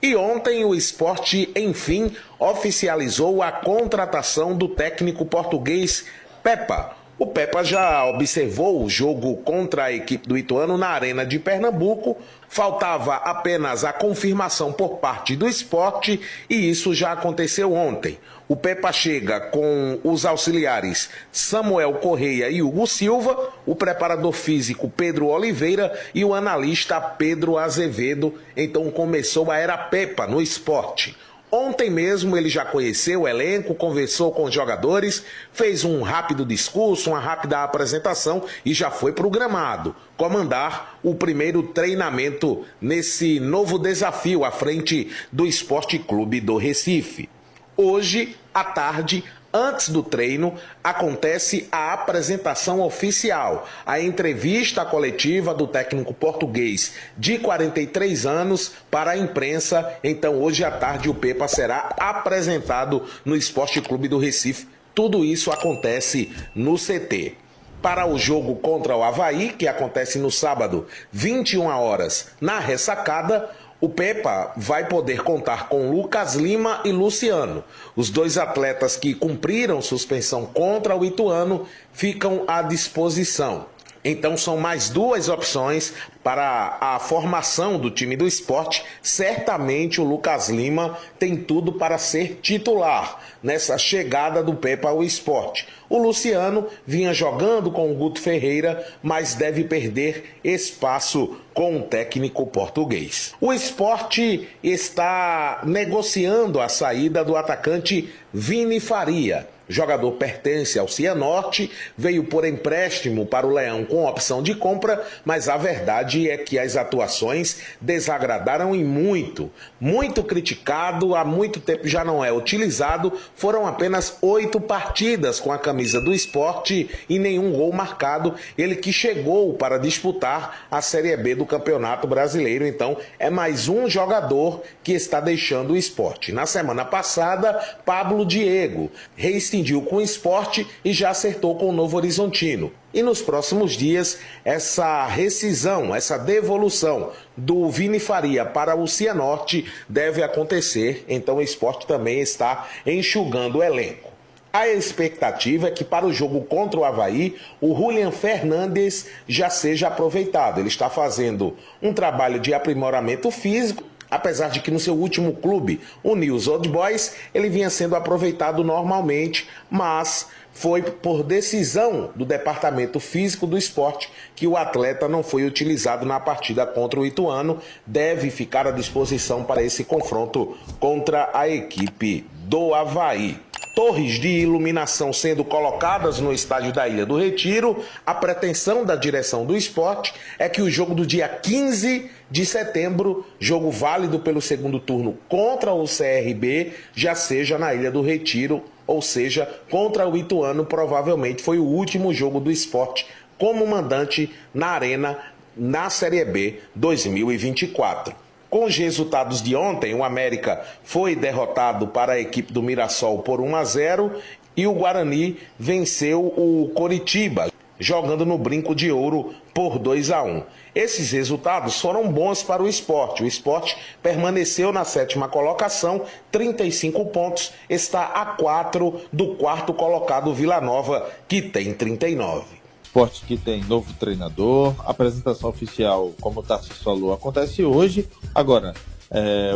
E ontem o Sport, enfim, oficializou a contratação do técnico português Pepa. O Pepa já observou o jogo contra a equipe do Ituano na Arena de Pernambuco. Faltava apenas a confirmação por parte do Sport e isso já aconteceu ontem. O Pepa chega com os auxiliares Samuel Correia e Hugo Silva, o preparador físico Pedro Oliveira e o analista Pedro Azevedo. Então começou a era Pepa no Sport. Ontem mesmo ele já conheceu o elenco, conversou com os jogadores, fez um rápido discurso, uma rápida apresentação e já foi para o gramado comandar o primeiro treinamento nesse novo desafio à frente do Esporte Clube do Recife. Hoje, à tarde, antes do treino, acontece a apresentação oficial, a entrevista coletiva do técnico português de 43 anos para a imprensa. Então, hoje à tarde, o Pepa será apresentado no Esporte Clube do Recife. Tudo isso acontece no CT. Para o jogo contra o Avaí, que acontece no sábado, 21 horas, na Ressacada, o Pepa vai poder contar com Lucas Lima e Luciano. Os dois atletas que cumpriram suspensão contra o Ituano ficam à disposição. Então são mais duas opções para a formação do time do Sport. Certamente o Lucas Lima tem tudo para ser titular nessa chegada do Pepa ao Sport. O Luciano vinha jogando com o Guto Ferreira, mas deve perder espaço com o técnico português. O Sport está negociando a saída do atacante Vini Faria. O jogador pertence ao Cianorte, veio por empréstimo para o Leão com opção de compra, mas a verdade é que as atuações desagradaram e muito. Muito criticado, há muito tempo já não é utilizado, foram apenas 8 partidas com a camisa do Sport e nenhum gol marcado. Ele que chegou para disputar a Série B do Campeonato Brasileiro, então é mais um jogador que está deixando o Sport. Na semana passada, Pablo Diego rescindiu com o Sport e já acertou com o Novo Horizontino. E nos próximos dias, essa rescisão, essa devolução do Vini Faria para o Cianorte deve acontecer. Então o Sport também está enxugando o elenco. A expectativa é que para o jogo contra o Avaí, o Julian Fernandes já seja aproveitado. Ele está fazendo um trabalho de aprimoramento físico, apesar de que no seu último clube, o News Old Boys, ele vinha sendo aproveitado normalmente, mas foi por decisão do departamento físico do Sport que o atleta não foi utilizado na partida contra o Ituano. Deve ficar à disposição para esse confronto contra a equipe do Avaí. Torres de iluminação sendo colocadas no estádio da Ilha do Retiro. A pretensão da direção do Sport é que o jogo do dia 15 de setembro, jogo válido pelo segundo turno contra o CRB, já seja na Ilha do Retiro, ou seja, contra o Ituano. Provavelmente foi o último jogo do Sport como mandante na Arena na Série B 2024. Com os resultados de ontem, o América foi derrotado para a equipe do Mirassol por 1-0 e o Guarani venceu o Coritiba, jogando no Brinco de Ouro por 2-1. Esses resultados foram bons para o Sport. O Sport permaneceu na 7ª colocação, 35 pontos, está a 4 do 4º colocado Vila Nova, que tem 39. Sport que tem novo treinador, a apresentação oficial, como o Tarcísio falou, acontece hoje. Agora,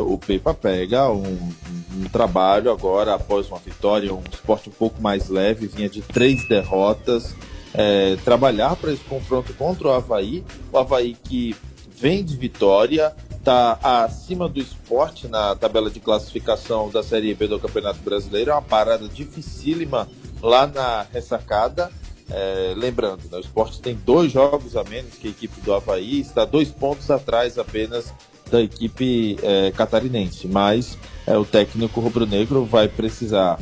o Pepa pega um trabalho agora após uma vitória, um Sport um pouco mais leve, vinha de 3 derrotas, trabalhar para esse confronto contra o Avaí que vem de vitória, está acima do Sport na tabela de classificação da Série B do Campeonato Brasileiro, é uma parada dificílima lá na Ressacada. Lembrando, né, o Sport tem 2 jogos a menos que a equipe do Avaí, está 2 pontos atrás apenas da equipe catarinense, mas o técnico rubro-negro vai precisar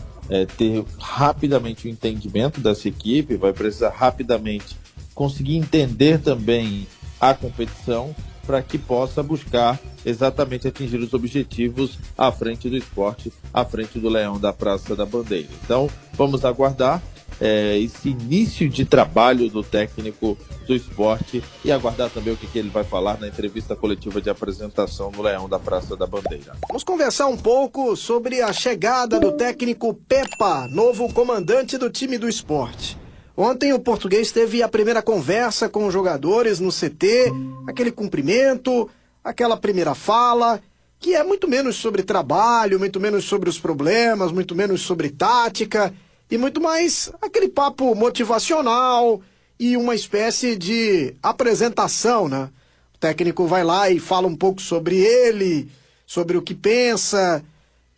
ter rapidamente o entendimento dessa equipe, vai precisar rapidamente conseguir entender também a competição para que possa buscar exatamente atingir os objetivos à frente do Sport, à frente do Leão da Praça da Bandeira. Então, vamos aguardar. esse início de trabalho do técnico do Sport e aguardar também o que ele vai falar na entrevista coletiva de apresentação no Leão da Praça da Bandeira. Vamos conversar um pouco sobre a chegada do técnico Pepa, novo comandante do time do Sport. Ontem o português teve a primeira conversa com os jogadores no CT, aquele cumprimento, aquela primeira fala, que é muito menos sobre trabalho, muito menos sobre os problemas, muito menos sobre tática e muito mais aquele papo motivacional e uma espécie de apresentação, né? O técnico vai lá e fala um pouco sobre ele, sobre o que pensa,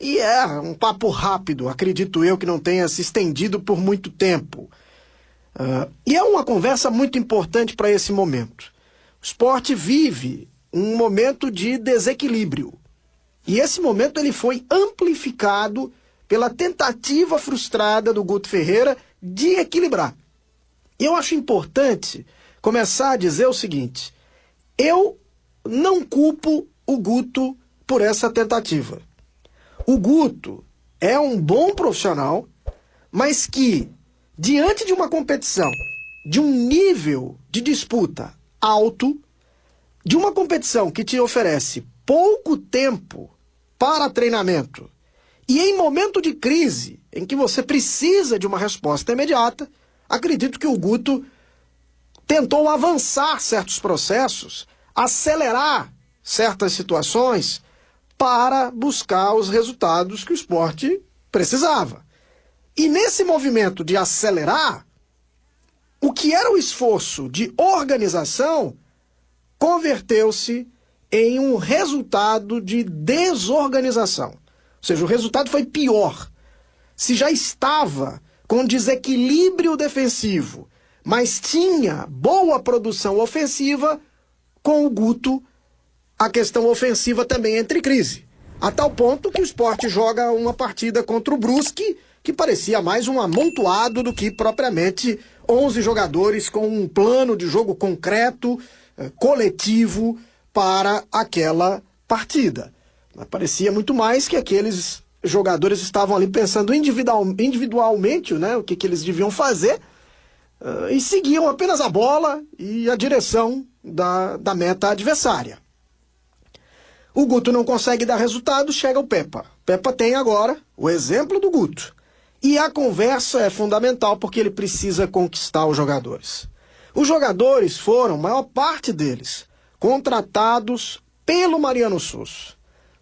e é um papo rápido, acredito eu que não tenha se estendido por muito tempo. E é uma conversa muito importante para esse momento. O Sport vive um momento de desequilíbrio. E esse momento ele foi amplificado pela tentativa frustrada do Guto Ferreira de equilibrar. Eu acho importante começar a dizer o seguinte: eu não culpo o Guto por essa tentativa. O Guto é um bom profissional, mas que, diante de uma competição, de um nível de disputa alto, de uma competição que te oferece pouco tempo para treinamento, e em momento de crise, em que você precisa de uma resposta imediata, acredito que o Guto tentou avançar certos processos, acelerar certas situações para buscar os resultados que o Sport precisava. E nesse movimento de acelerar, o que era o esforço de organização converteu-se em um resultado de desorganização. Ou seja, o resultado foi pior. Se já estava com desequilíbrio defensivo, mas tinha boa produção ofensiva, com o Guto, a questão ofensiva também entra em crise. A tal ponto que o Sport joga uma partida contra o Brusque, que parecia mais um amontoado do que propriamente 11 jogadores com um plano de jogo concreto, coletivo, para aquela partida. Parecia muito mais que aqueles jogadores estavam ali pensando individualmente, né, o que eles deviam fazer, e seguiam apenas a bola e a direção da meta adversária. O Guto não consegue dar resultado, chega o Pepa. Pepa tem agora o exemplo do Guto. E a conversa é fundamental porque ele precisa conquistar os jogadores. Os jogadores foram, maior parte deles, contratados pelo Mariano Sosso.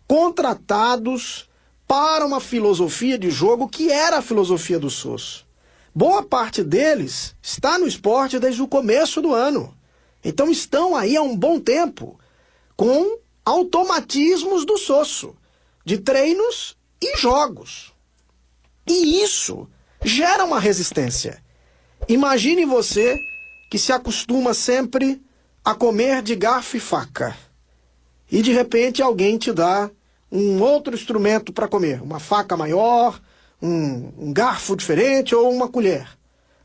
Contratados para uma filosofia de jogo que era a filosofia do Sosso. Boa parte deles está no Sport desde o começo do ano. Então estão aí há um bom tempo com automatismos do Sosso, de treinos e jogos. E isso gera uma resistência. Imagine você que se acostuma sempre a comer de garfo e faca. E de repente alguém te dá um outro instrumento para comer, uma faca maior, um garfo diferente ou uma colher.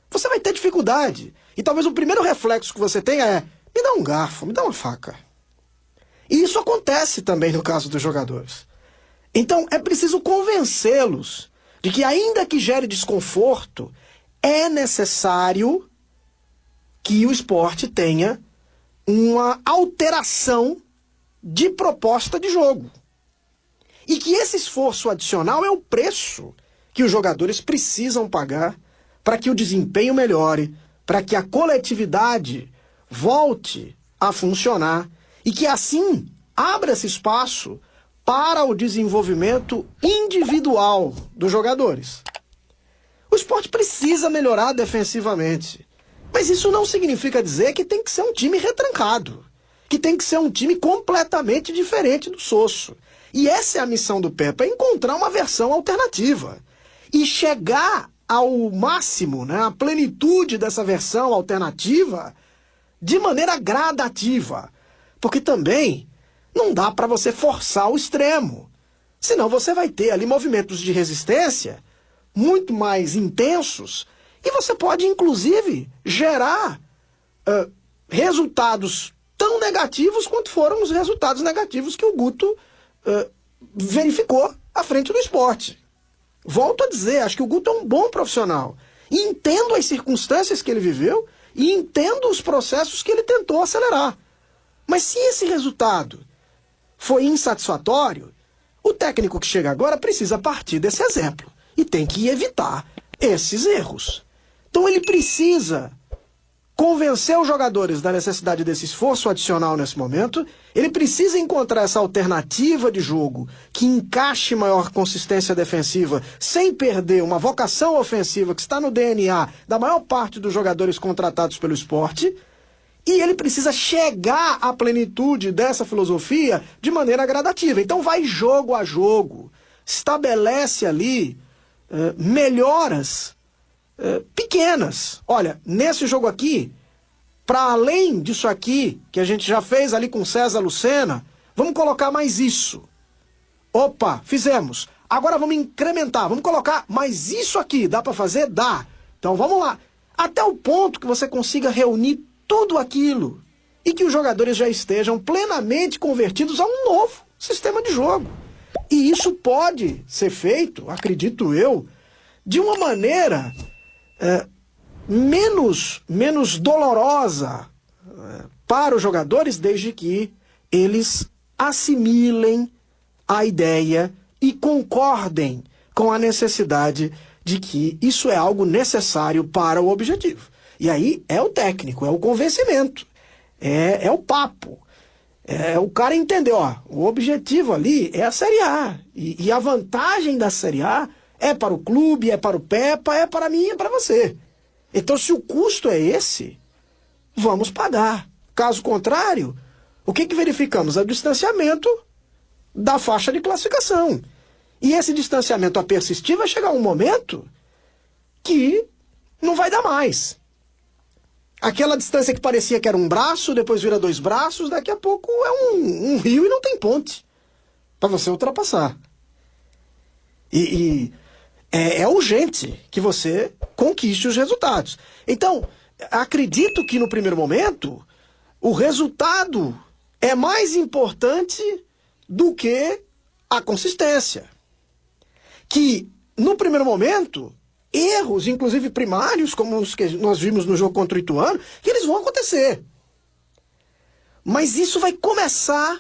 Você vai ter dificuldade. E talvez o primeiro reflexo que você tenha é: me dá um garfo, me dá uma faca. E isso acontece também no caso dos jogadores. Então é preciso convencê-los de que, ainda que gere desconforto, é necessário que o Sport tenha uma alteração de proposta de jogo. E que esse esforço adicional é o preço que os jogadores precisam pagar para que o desempenho melhore, para que a coletividade volte a funcionar e que assim abra-se espaço para o desenvolvimento individual dos jogadores. O Sport precisa melhorar defensivamente, mas isso não significa dizer que tem que ser um time retrancado, que tem que ser um time completamente diferente do Sosso. E essa é a missão do Pepa, é encontrar uma versão alternativa e chegar ao máximo, né, à plenitude dessa versão alternativa de maneira gradativa. Porque também não dá para você forçar o extremo. Senão você vai ter ali movimentos de resistência muito mais intensos e você pode, inclusive, gerar resultados tão negativos quanto foram os resultados negativos que o Guto verificou à frente do Sport. Volto a dizer, acho que o Guto é um bom profissional E entendo as circunstâncias que ele viveu e entendo os processos que ele tentou acelerar. Mas se esse resultado foi insatisfatório, o técnico que chega agora precisa partir desse exemplo e tem que evitar esses erros. Então ele precisa convencer os jogadores da necessidade desse esforço adicional nesse momento, ele precisa encontrar essa alternativa de jogo que encaixe maior consistência defensiva sem perder uma vocação ofensiva que está no DNA da maior parte dos jogadores contratados pelo esporte, e ele precisa chegar à plenitude dessa filosofia de maneira gradativa. Então vai jogo a jogo, estabelece ali melhoras pequenas. Olha, nesse jogo aqui, para além disso aqui, que a gente já fez ali com César Lucena, vamos colocar mais isso. Opa, fizemos. Agora vamos incrementar, vamos colocar mais isso aqui. Dá para fazer? Dá. Então vamos lá. Até o ponto que você consiga reunir tudo aquilo e que os jogadores já estejam plenamente convertidos a um novo sistema de jogo. E isso pode ser feito, acredito eu, de uma maneira menos dolorosa para os jogadores, desde que eles assimilem a ideia e concordem com a necessidade de que isso é algo necessário para o objetivo. E aí é o técnico, é o convencimento, é o papo. É o cara entender, ó, o objetivo ali é a Série A. E a vantagem da Série A é para o clube, é para o Pepa, é para mim, é para você. Então, se o custo é esse, vamos pagar. Caso contrário, o que verificamos? É o distanciamento da faixa de classificação. E esse distanciamento a persistir vai chegar um momento que não vai dar mais. Aquela distância que parecia que era um braço, depois vira 2 braços, daqui a pouco é um rio e não tem ponte para você ultrapassar. E é urgente que você conquiste os resultados. Então, acredito que no primeiro momento, o resultado é mais importante do que a consistência. Que, no primeiro momento, erros, inclusive primários, como os que nós vimos no jogo contra o Ituano, que eles vão acontecer. Mas isso vai começar,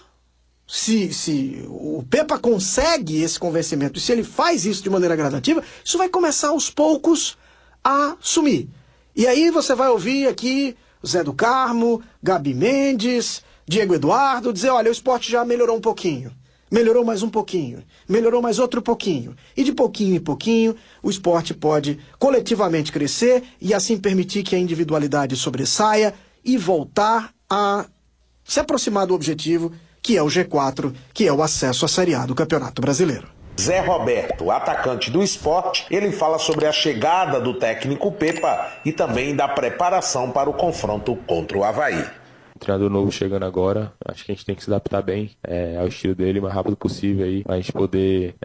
se o Pepa consegue esse convencimento, e se ele faz isso de maneira gradativa, isso vai começar aos poucos a sumir. E aí você vai ouvir aqui Zé do Carmo, Gabi Mendes, Diego Eduardo, dizer, olha, o Sport já melhorou um pouquinho. Melhorou mais um pouquinho, melhorou mais outro pouquinho. E de pouquinho em pouquinho, o esporte pode coletivamente crescer e assim permitir que a individualidade sobressaia e voltar a se aproximar do objetivo, que é o G4, que é o acesso à Série A do Campeonato Brasileiro. Zé Roberto, atacante do Sport, ele fala sobre a chegada do técnico Pepa e também da preparação para o confronto contra o Avaí. Treinador novo chegando agora, acho que a gente tem que se adaptar bem ao estilo dele o mais rápido possível aí, pra gente poder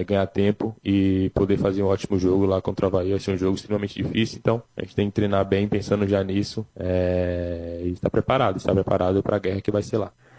ganhar tempo e poder fazer um ótimo jogo lá contra o Avaí. Vai ser um jogo extremamente difícil, então a gente tem que treinar bem pensando já nisso e estar preparado para a guerra que vai ser lá.